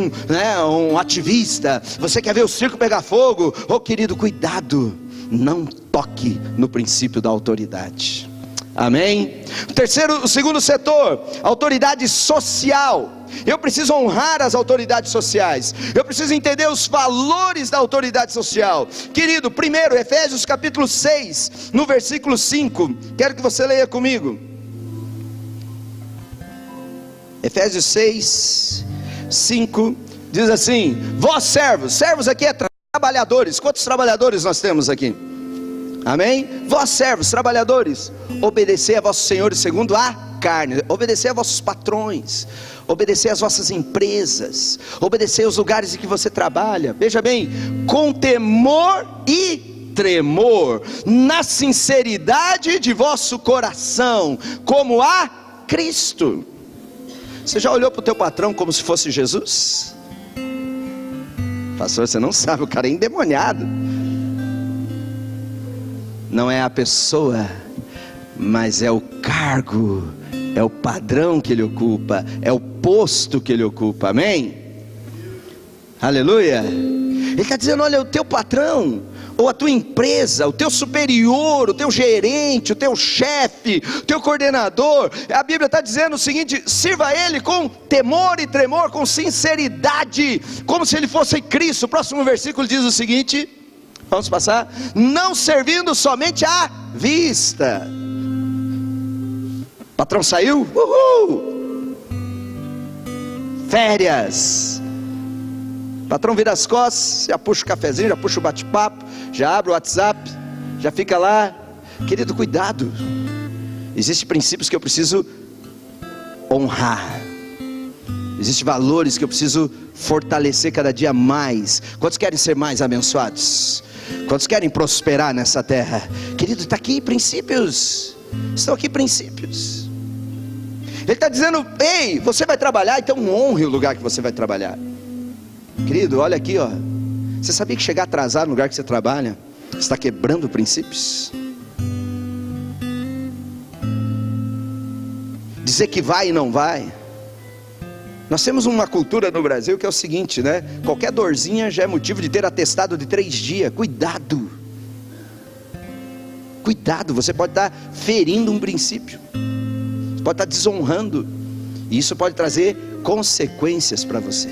um ativista, você quer ver o circo pegar fogo. Oh, querido, cuidado, não toque no princípio da autoridade. Amém? O segundo setor, autoridade social. Eu preciso honrar as autoridades sociais. Eu preciso entender os valores da autoridade social. Querido, primeiro, Efésios capítulo 6, no versículo 5. Quero que você leia comigo. Efésios 6, 5, diz assim: vós servos aqui é trabalhadores. Quantos trabalhadores nós temos aqui? Amém? Vós servos, trabalhadores, obedecei a vossos senhores segundo a carne. Obedecei a vossos patrões, obedecei às vossas empresas, obedecei aos lugares em que você trabalha. Veja bem, com temor e tremor, na sinceridade de vosso coração, como a Cristo. Você já olhou para o teu patrão como se fosse Jesus? Pastor, você não sabe, o cara é endemoniado. Não é a pessoa, mas é o cargo, é o padrão que ele ocupa, é o posto que ele ocupa, amém? Aleluia. Ele está dizendo, olha, o teu patrão, ou a tua empresa, o teu superior, o teu gerente, o teu chefe, o teu coordenador, a Bíblia está dizendo o seguinte: sirva a ele com temor e tremor, com sinceridade, como se ele fosse Cristo. O próximo versículo diz o seguinte, vamos passar: não servindo somente à vista. Patrão saiu? Uhul! Férias. Patrão vira as costas, já puxa o cafezinho, já puxa o bate-papo, já abre o WhatsApp, já fica lá. Querido, cuidado. Existem princípios que eu preciso honrar. Existem valores que eu preciso fortalecer cada dia mais. Quantos querem ser mais abençoados? Quantos querem prosperar nessa terra? Querido, está aqui princípios. Estão aqui princípios. Ele está dizendo, ei, você vai trabalhar, então honre o lugar que você vai trabalhar. Querido, olha aqui, ó. Você sabia que chegar atrasado no lugar que você trabalha, você está quebrando princípios? Dizer que vai e não vai. Nós temos uma cultura no Brasil que é o seguinte, né? Qualquer dorzinha já é motivo de ter atestado de 3 dias. Cuidado. Cuidado, você pode estar ferindo um princípio. Você pode estar desonrando. E isso pode trazer consequências para você.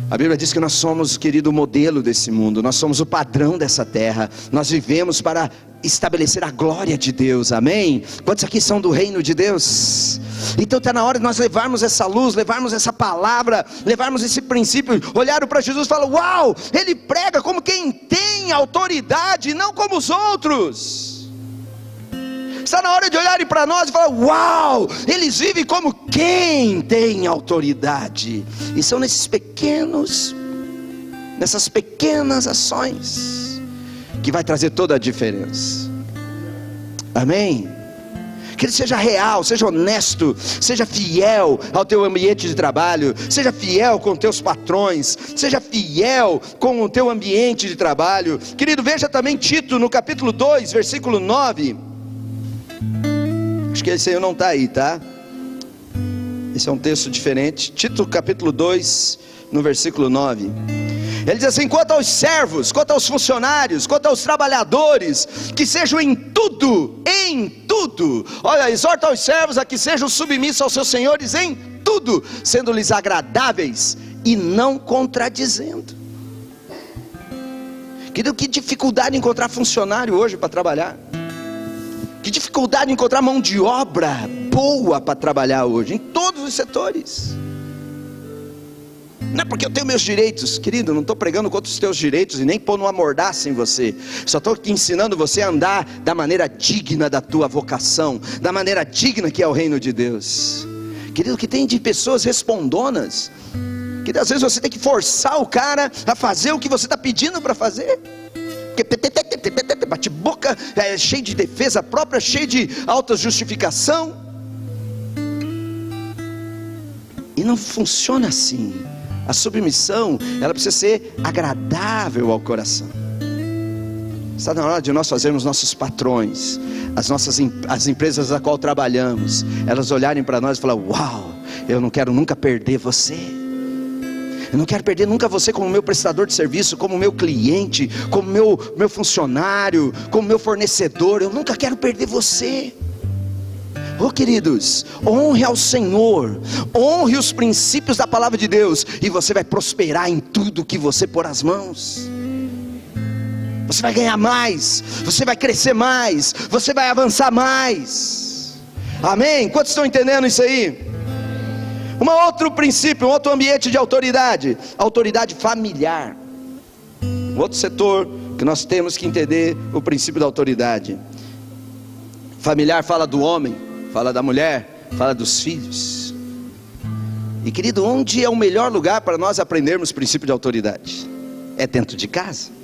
A Bíblia diz que nós somos, querido, o modelo desse mundo. Nós somos o padrão dessa terra. Nós vivemos para estabelecer a glória de Deus, amém? Quantos aqui são do reino de Deus? Então está na hora de nós levarmos essa luz, levarmos essa palavra, levarmos esse princípio. Olharam para Jesus e falaram, uau, ele prega como quem tem autoridade, não como os outros. Está na hora de olharem para nós e falar, uau, eles vivem como quem tem autoridade. E são nessas pequenas ações que vai trazer toda a diferença. Amém? Que ele seja real, seja honesto, seja fiel ao teu ambiente de trabalho, seja fiel com teus patrões, seja fiel com o teu ambiente de trabalho. Querido, veja também Tito no capítulo 2, versículo 9. Acho que esse aí não está aí, tá? Esse é um texto diferente. Tito capítulo 2, no versículo 9. Ele diz assim, quanto aos servos, quanto aos funcionários, quanto aos trabalhadores, que sejam em tudo, olha, exorta aos servos a que sejam submissos aos seus senhores em tudo, sendo-lhes agradáveis e não contradizendo. Querido, que dificuldade de encontrar funcionário hoje para trabalhar. Que dificuldade de encontrar mão de obra boa para trabalhar hoje, em todos os setores. Não é porque eu tenho meus direitos, querido, não estou pregando contra os teus direitos e nem pondo uma mordaça em você. Só estou ensinando você a andar da maneira digna da tua vocação, da maneira digna que é o reino de Deus. Querido, que tem de pessoas respondonas, que às vezes você tem que forçar o cara a fazer o que você está pedindo para fazer. Bate boca, cheio de defesa própria, cheio de autojustificação. E não funciona assim. A submissão, ela precisa ser agradável ao coração. Está na hora de nós fazermos nossos patrões, as empresas a qual trabalhamos, elas olharem para nós e falar, uau, eu não quero nunca perder você. Eu não quero perder nunca você como meu prestador de serviço, como meu cliente, como meu funcionário, como meu fornecedor. Eu nunca quero perder você. Oh queridos, honre ao Senhor, honre os princípios da palavra de Deus, e você vai prosperar em tudo que você pôr as mãos. Você vai ganhar mais, você vai crescer mais, você vai avançar mais. Amém? Quantos estão entendendo isso aí? Um outro princípio, um outro ambiente de autoridade, autoridade familiar. Um outro setor que nós temos que entender o princípio da autoridade. Familiar fala do homem, fala da mulher, fala dos filhos. E querido, onde é o melhor lugar para nós aprendermos o princípio de autoridade? É dentro de casa.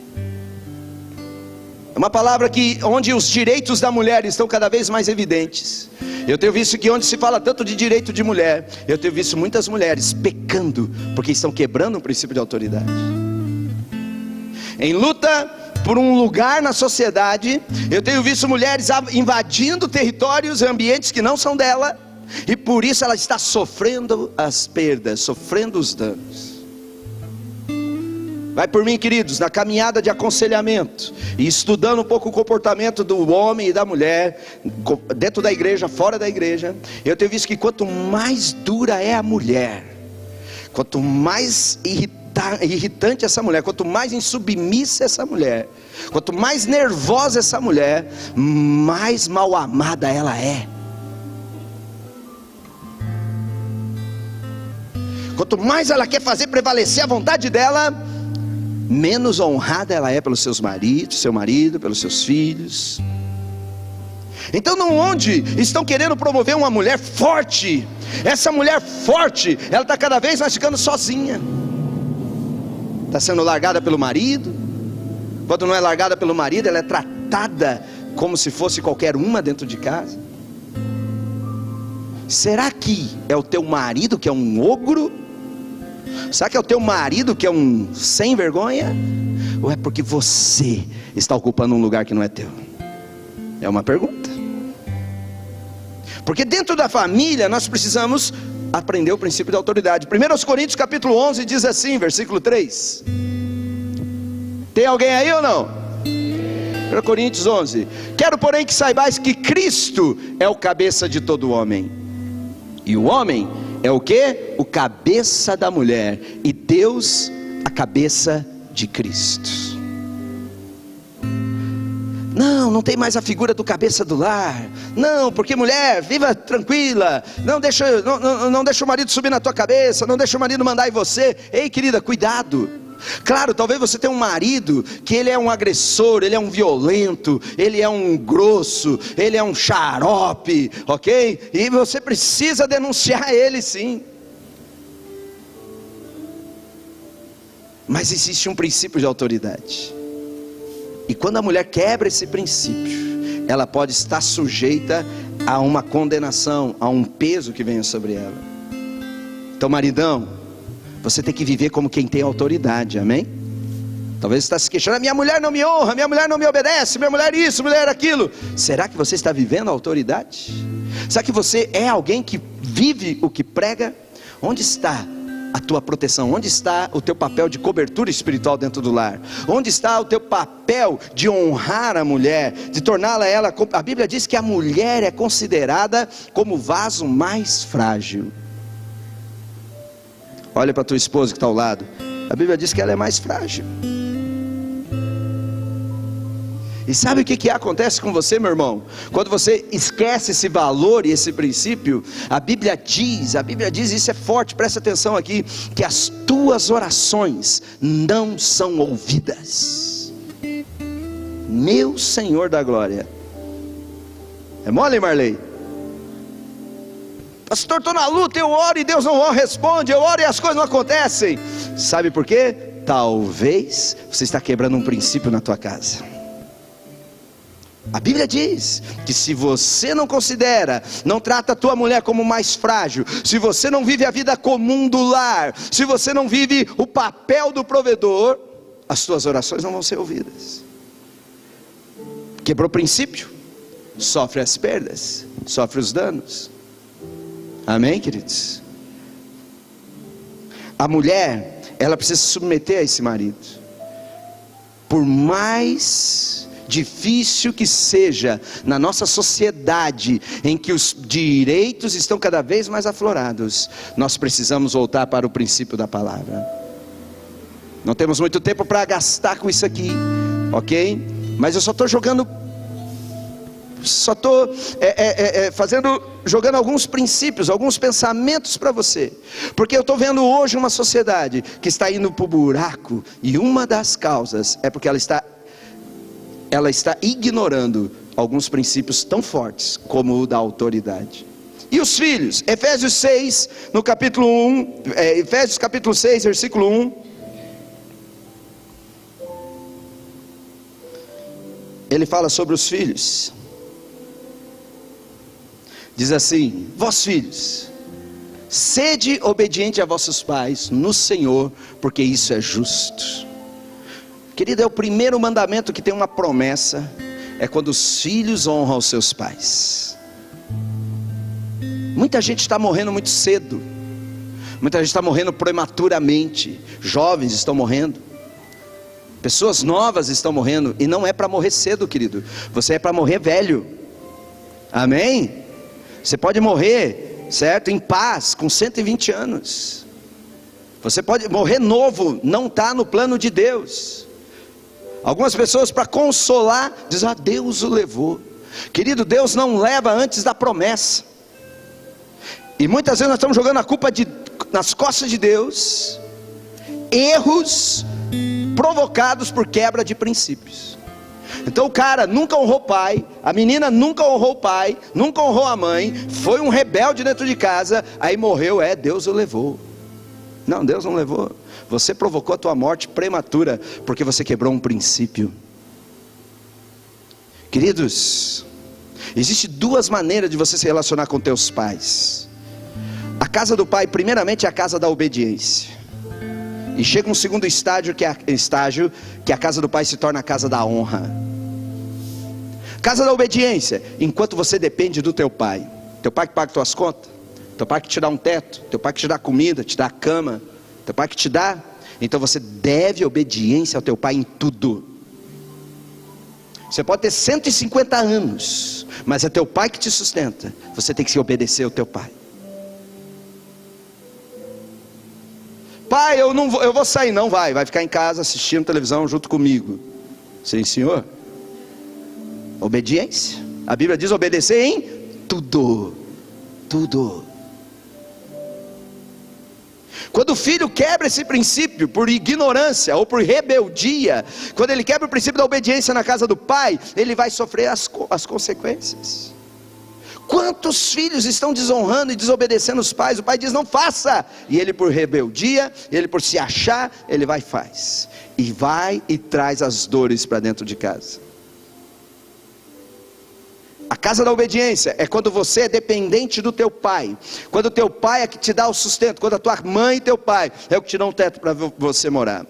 É uma palavra onde os direitos da mulher estão cada vez mais evidentes. Eu tenho visto que onde se fala tanto de direito de mulher, eu tenho visto muitas mulheres pecando, porque estão quebrando o princípio de autoridade. Em luta por um lugar na sociedade, eu tenho visto mulheres invadindo territórios e ambientes que não são dela, e por isso ela está sofrendo as perdas, sofrendo os danos. Vai por mim, queridos, na caminhada de aconselhamento e estudando um pouco o comportamento do homem e da mulher, dentro da igreja, fora da igreja, eu tenho visto que quanto mais dura é a mulher, quanto mais irritante essa mulher, quanto mais insubmissa essa mulher, quanto mais nervosa essa mulher, mais mal amada ela é. Quanto mais ela quer fazer prevalecer a vontade dela, menos honrada ela é pelos seus maridos, seu marido, pelos seus filhos. Então, onde estão querendo promover uma mulher forte, essa mulher forte, ela está cada vez mais ficando sozinha, está sendo largada pelo marido. Quando não é largada pelo marido, ela é tratada como se fosse qualquer uma dentro de casa. Será que é o teu marido que é um ogro? Será que é o teu marido que é um sem vergonha? Ou é porque você está ocupando um lugar que não é teu? É uma pergunta. Porque dentro da família nós precisamos aprender o princípio da autoridade. 1 Coríntios capítulo 11 diz assim, versículo 3. Tem alguém aí ou não? 1 Coríntios 11. Quero porém que saibais que Cristo é o cabeça de todo homem, e o homem é o que? O cabeça da mulher, e Deus a cabeça de Cristo. Não tem mais a figura do cabeça do lar. Não, porque mulher, viva tranquila. Não deixa o marido subir na tua cabeça. Não deixa o marido mandar em você. Ei querida, cuidado. Claro, talvez você tenha um marido que ele é um agressor, ele é um violento, ele é um grosso, ele é um xarope, ok? E você precisa denunciar ele, sim. Mas existe um princípio de autoridade, e quando a mulher quebra esse princípio, ela pode estar sujeita a uma condenação, a um peso que venha sobre ela. Então, maridão, você tem que viver como quem tem autoridade, amém? Talvez você está se queixando: minha mulher não me honra, minha mulher não me obedece, minha mulher isso, mulher aquilo. Será que você está vivendo a autoridade? Será que você é alguém que vive o que prega? Onde está a tua proteção? Onde está o teu papel de cobertura espiritual dentro do lar? Onde está o teu papel de honrar a mulher, de torná-la ela? A Bíblia diz que a mulher é considerada como o vaso mais frágil. Olha para a tua esposa que está ao lado. A Bíblia diz que ela é mais frágil. E sabe o que acontece com você, meu irmão? Quando você esquece esse valor e esse princípio, a Bíblia diz, isso é forte, presta atenção aqui, que as tuas orações não são ouvidas. Meu Senhor da glória. É mole, Marley? Pastor, estou na luta, eu oro e Deus não responde, eu oro e as coisas não acontecem. Sabe por quê? Talvez você está quebrando um princípio na tua casa. A Bíblia diz que se você não considera, não trata a tua mulher como mais frágil, se você não vive a vida comum do lar, se você não vive o papel do provedor, as tuas orações não vão ser ouvidas. Quebrou o princípio, sofre as perdas, sofre os danos. Amém, queridos? A mulher, ela precisa se submeter a esse marido. Por mais difícil que seja na nossa sociedade, em que os direitos estão cada vez mais aflorados, nós precisamos voltar para o princípio da palavra. Não temos muito tempo para gastar com isso aqui, ok? Mas eu só estou jogando, jogando alguns princípios, alguns pensamentos para você, porque eu estou vendo hoje uma sociedade que está indo para o buraco, e uma das causas é porque ela está ignorando alguns princípios tão fortes como o da autoridade. E os filhos, Efésios 6, no capítulo 1, Efésios capítulo 6, versículo 1, ele fala sobre os filhos. Diz assim: vós filhos, sede obediente a vossos pais no Senhor, porque isso é justo. Querido, é o primeiro mandamento que tem uma promessa, é quando os filhos honram os seus pais. Muita gente está morrendo muito cedo, muita gente está morrendo prematuramente, jovens estão morrendo, pessoas novas estão morrendo, e não é para morrer cedo, querido, você é para morrer velho, amém? Você pode morrer, certo, em paz, com 120 anos, você pode morrer novo, não está no plano de Deus. Algumas pessoas, para consolar, dizem: ah, Deus o levou. Querido, Deus não leva antes da promessa. E muitas vezes nós estamos jogando a culpa nas costas de Deus, erros provocados por quebra de princípios. Então o cara nunca honrou o pai, a menina nunca honrou o pai, nunca honrou a mãe, foi um rebelde dentro de casa, aí morreu, Deus o levou. Não, Deus não levou. Você provocou a tua morte prematura, porque você quebrou um princípio. Queridos, existe duas maneiras de você se relacionar com teus pais. A casa do pai, primeiramente, é a casa da obediência. E chega um segundo estágio, que a casa do pai se torna a casa da honra. Casa da obediência, enquanto você depende do teu pai. Teu pai que paga tuas contas, teu pai que te dá um teto, teu pai que te dá comida, te dá cama, teu pai que te dá. Então você deve obediência ao teu pai em tudo. Você pode ter 150 anos, mas é teu pai que te sustenta. Você tem que se obedecer ao teu pai. Pai, eu vou sair. Não, vai ficar em casa assistindo televisão junto comigo. Sim, senhor. Obediência. A Bíblia diz obedecer em tudo. Tudo. Quando o filho quebra esse princípio por ignorância ou por rebeldia, quando ele quebra o princípio da obediência na casa do pai, ele vai sofrer as consequências. Quantos filhos estão desonrando e desobedecendo os pais? O pai diz: não faça, e ele, por rebeldia, ele por se achar, ele vai e faz, e traz as dores para dentro de casa. A casa da obediência é quando você é dependente do teu pai, quando o teu pai é que te dá o sustento, quando a tua mãe e teu pai é o que te dão um teto para você morar.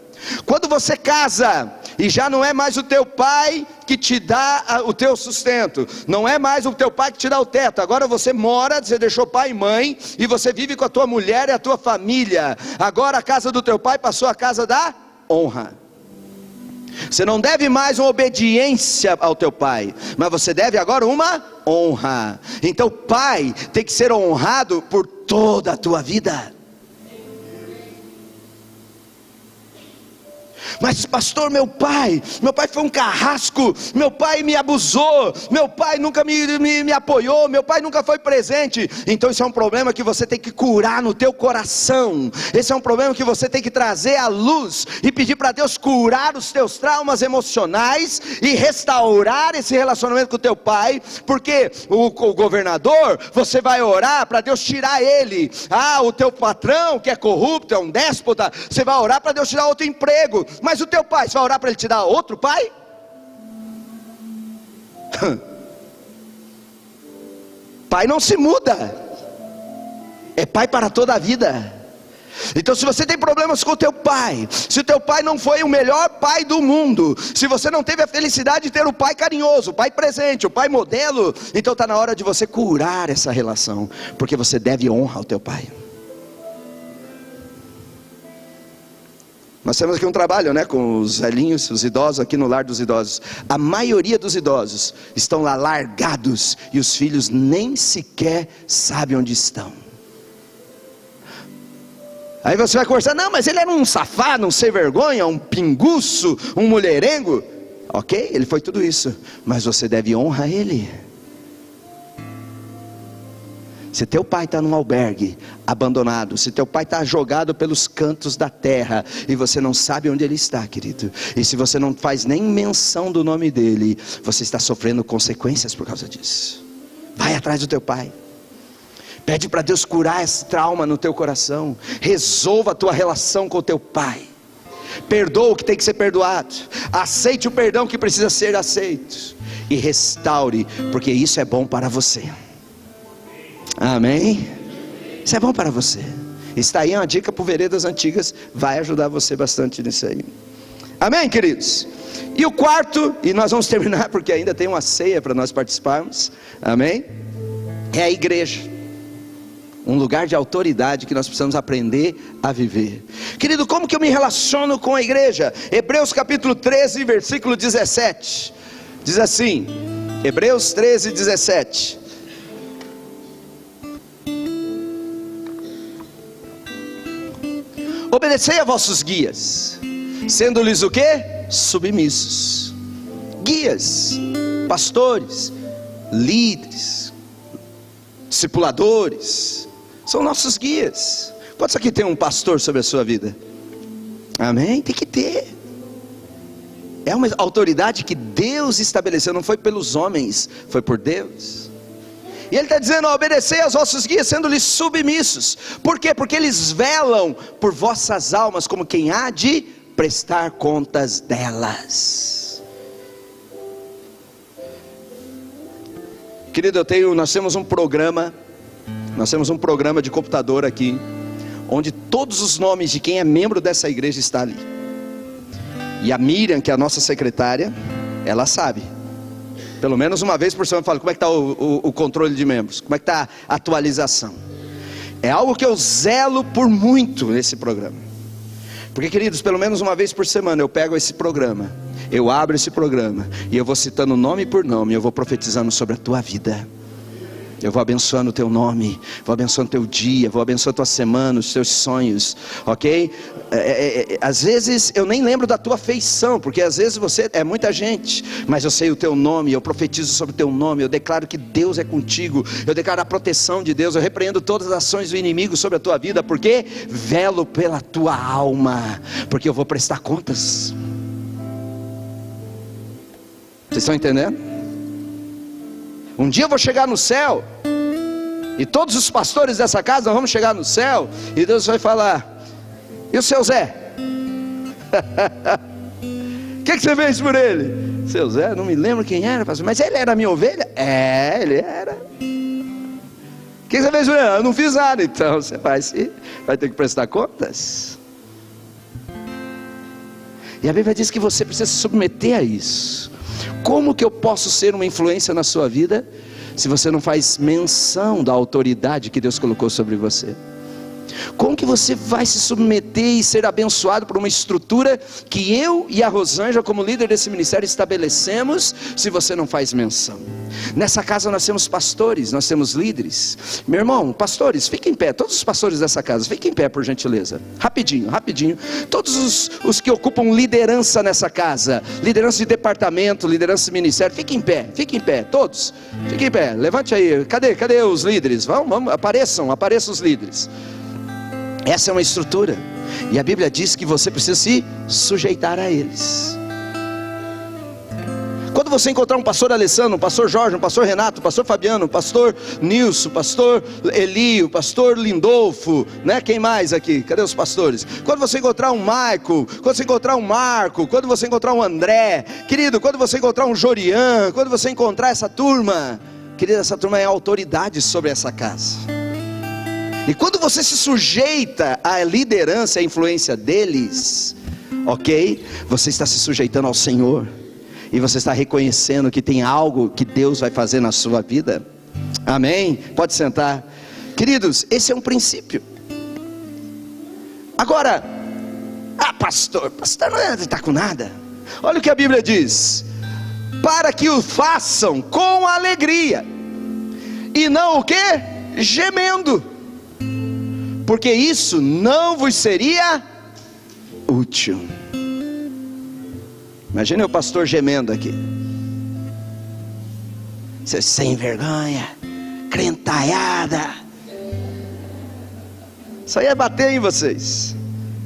Quando você casa, e já não é mais o teu pai que te dá o teu sustento, não é mais o teu pai que te dá o teto, agora você mora, você deixou pai e mãe, e você vive com a tua mulher e a tua família. Agora a casa do teu pai passou a casa da honra. Você não deve mais uma obediência ao teu pai, mas você deve agora uma honra. Então pai tem que ser honrado por toda a tua vida. Mas pastor, meu pai foi um carrasco, meu pai me abusou, meu pai nunca me apoiou, meu pai nunca foi presente. Então isso é um problema que você tem que curar no teu coração. Esse é um problema que você tem que trazer à luz e pedir para Deus curar os teus traumas emocionais e restaurar esse relacionamento com o teu pai. Porque o governador, você vai orar para Deus tirar ele. O teu patrão que é corrupto, é um déspota, você vai orar para Deus tirar outro emprego. Mas o teu pai, você vai orar para ele te dar outro pai? Pai não se muda, é pai para toda a vida. Então se você tem problemas com o teu pai, se o teu pai não foi o melhor pai do mundo, se você não teve a felicidade de ter o pai carinhoso, o pai presente, o pai modelo, então está na hora de você curar essa relação, porque você deve honrar o teu pai. Nós temos aqui um trabalho, né, com os velhinhos, os idosos, aqui no lar dos idosos. A maioria dos idosos estão lá largados e os filhos nem sequer sabem onde estão. Aí você vai conversar, não, mas ele era um safado, um sem vergonha, um pinguço, um mulherengo. Ok, ele foi tudo isso, mas você deve honrar ele. Se teu pai está num albergue, abandonado, se teu pai está jogado pelos cantos da terra, e você não sabe onde ele está, querido, e se você não faz nem menção do nome dele, você está sofrendo consequências por causa disso. Vai atrás do teu pai, pede para Deus curar esse trauma no teu coração, resolva a tua relação com o teu pai, perdoa o que tem que ser perdoado, aceite o perdão que precisa ser aceito, e restaure, porque isso é bom para você. Amém? Isso é bom para você. Está aí uma dica para Veredas Antigas, vai ajudar você bastante nisso aí. Amém, queridos? E o quarto, e nós vamos terminar porque ainda tem uma ceia para nós participarmos. Amém? É a igreja, um lugar de autoridade que nós precisamos aprender a viver. Querido, como que eu me relaciono com a igreja? Hebreus capítulo 13, versículo 17 diz assim, Hebreus 13, 17: obedecei a vossos guias, sendo-lhes o quê? Submissos. Guias, pastores, líderes, discipuladores, são nossos guias. Quantos aqui tem um pastor sobre a sua vida? Amém? Tem que ter. É uma autoridade que Deus estabeleceu, não foi pelos homens, foi por Deus. E ele está dizendo, obedecei aos vossos guias, sendo-lhes submissos. Por quê? Porque eles velam por vossas almas, como quem há de prestar contas delas. Querido, nós temos um programa de computador aqui, onde todos os nomes de quem é membro dessa igreja está ali. E a Miriam, que é a nossa secretária, ela sabe. Pelo menos uma vez por semana eu falo, como é que está o controle de membros? Como é que está a atualização? É algo que eu zelo por muito nesse programa. Porque, queridos, pelo menos uma vez por semana eu pego esse programa, eu abro esse programa, e eu vou citando nome por nome, eu vou profetizando sobre a tua vida. Eu vou abençoando o teu nome, vou abençoando o teu dia, vou abençoando a tua semana, os teus sonhos, ok? Às vezes eu nem lembro da tua feição, porque às vezes você é muita gente, mas eu sei o teu nome, eu profetizo sobre o teu nome, eu declaro que Deus é contigo, eu declaro a proteção de Deus, eu repreendo todas as ações do inimigo sobre a tua vida, porque velo pela tua alma, porque eu vou prestar contas. Vocês estão entendendo? Um dia eu vou chegar no céu, e todos os pastores dessa casa nós vamos chegar no céu, e Deus vai falar, e o seu Zé? O que você fez por ele? Seu Zé, não me lembro quem era, pastor, mas ele era minha ovelha? É, ele era. O que você fez por ele? Eu não fiz nada. Então você vai ter que prestar contas. E a Bíblia diz que você precisa se submeter a isso. Como que eu posso ser uma influência na sua vida, se você não faz menção da autoridade que Deus colocou sobre você? Como que você vai se submeter e ser abençoado por uma estrutura que eu e a Rosângela, como líder desse ministério, estabelecemos, se você não faz menção? Nessa casa nós temos pastores, nós temos líderes. Meu irmão, pastores, fiquem em pé. Todos os pastores dessa casa, fiquem em pé, por gentileza. Rapidinho. Todos os que ocupam liderança nessa casa, liderança de departamento, liderança de ministério, fiquem em pé, todos. Fiquem em pé, levante aí. Cadê os líderes? Vamos, apareçam os líderes. Essa é uma estrutura, e a Bíblia diz que você precisa se sujeitar a eles. Quando você encontrar um pastor Alessandro, um pastor Jorge, um pastor Renato, um pastor Fabiano, um pastor Nilson, um pastor Eli, um pastor Lindolfo, né? Quem mais aqui? Cadê os pastores? Quando você encontrar um Maico, quando você encontrar um Marco, quando você encontrar um André, querido, quando você encontrar um Jorian, quando você encontrar essa turma, querido, essa turma é autoridade sobre essa casa. E quando você se sujeita à liderança, à influência deles, ok? Você está se sujeitando ao Senhor, e você está reconhecendo que tem algo que Deus vai fazer na sua vida. Amém? Pode sentar. Queridos, esse é um princípio. Agora, pastor não está com nada. Olha o que a Bíblia diz: para que o façam com alegria, e não o que? Gemendo, porque isso não vos seria útil. Imagine o pastor gemendo aqui. Você sem vergonha, crentaiada. Isso aí é bater em vocês.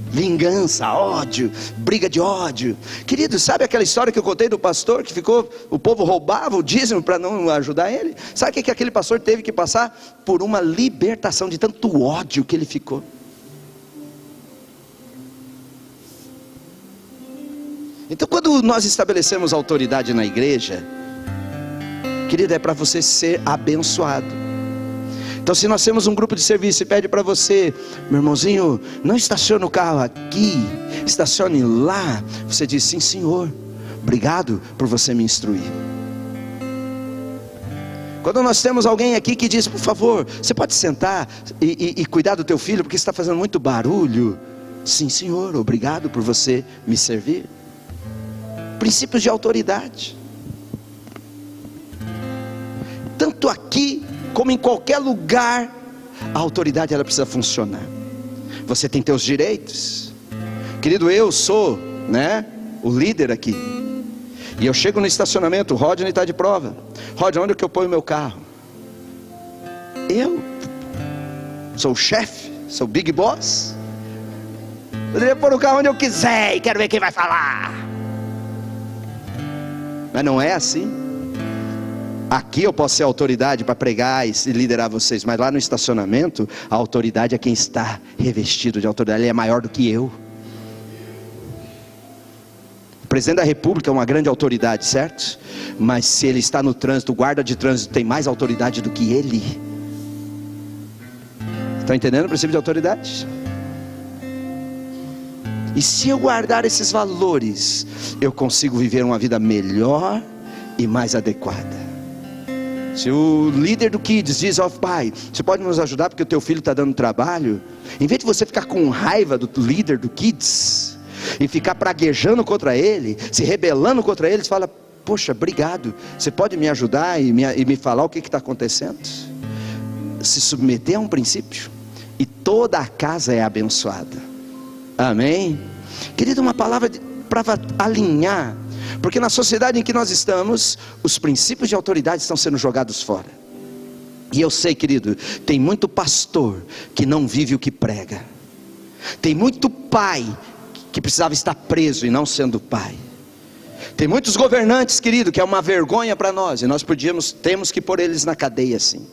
Vingança, ódio, briga de ódio. Querido, sabe aquela história que eu contei do pastor que ficou, o povo roubava o dízimo para não ajudar ele? Sabe o que aquele pastor teve que passar? Por uma libertação de tanto ódio que ele ficou. Então, quando nós estabelecemos autoridade na igreja, querido, é para você ser abençoado. Então, se nós temos um grupo de serviço e pede para você: meu irmãozinho, não estacione o carro aqui, estacione lá. Você diz: sim, senhor, obrigado por você me instruir. Quando nós temos alguém aqui que diz: por favor, você pode sentar e cuidar do teu filho, porque está fazendo muito barulho. Sim, senhor, obrigado por você me servir. Princípios de autoridade. Tanto aqui como em qualquer lugar, a autoridade ela precisa funcionar. Você tem teus direitos. Querido, eu sou, o líder aqui. E eu chego no estacionamento, o Rodney está de prova. Rodney, onde é que eu ponho meu carro? Eu sou o chefe, sou o big boss. Eu poderia pôr o carro onde eu quiser e quero ver quem vai falar. Mas não é assim. Aqui eu posso ser autoridade para pregar e liderar vocês, mas lá no estacionamento, a autoridade é quem está revestido de autoridade. Ele é maior do que eu. O presidente da república é uma grande autoridade, certo? Mas se ele está no trânsito, o guarda de trânsito tem mais autoridade do que ele. Estão entendendo o princípio de autoridade? E se eu guardar esses valores, eu consigo viver uma vida melhor e mais adequada. Se o líder do Kids diz: ó pai, você pode nos ajudar porque o teu filho está dando trabalho? Em vez de você ficar com raiva do líder do Kids e ficar praguejando contra ele, se rebelando contra ele, você fala: poxa, obrigado, você pode me ajudar e me falar o que está acontecendo? Se submeter a um princípio, e toda a casa é abençoada. Amém? Querido, uma palavra para alinhar, porque na sociedade em que nós estamos, os princípios de autoridade estão sendo jogados fora. E eu sei, querido, tem muito pastor que não vive o que prega. Tem muito pai que precisava estar preso e não sendo pai. Tem muitos governantes, querido, que é uma vergonha para nós, e nós temos que pôr eles na cadeia, sim.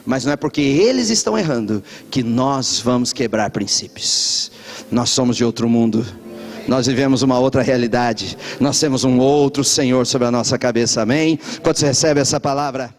Mas não é porque eles estão errando que nós vamos quebrar princípios. Nós somos de outro mundo. Nós vivemos uma outra realidade. Nós temos um outro Senhor sobre a nossa cabeça. Amém? Quando você recebe essa palavra,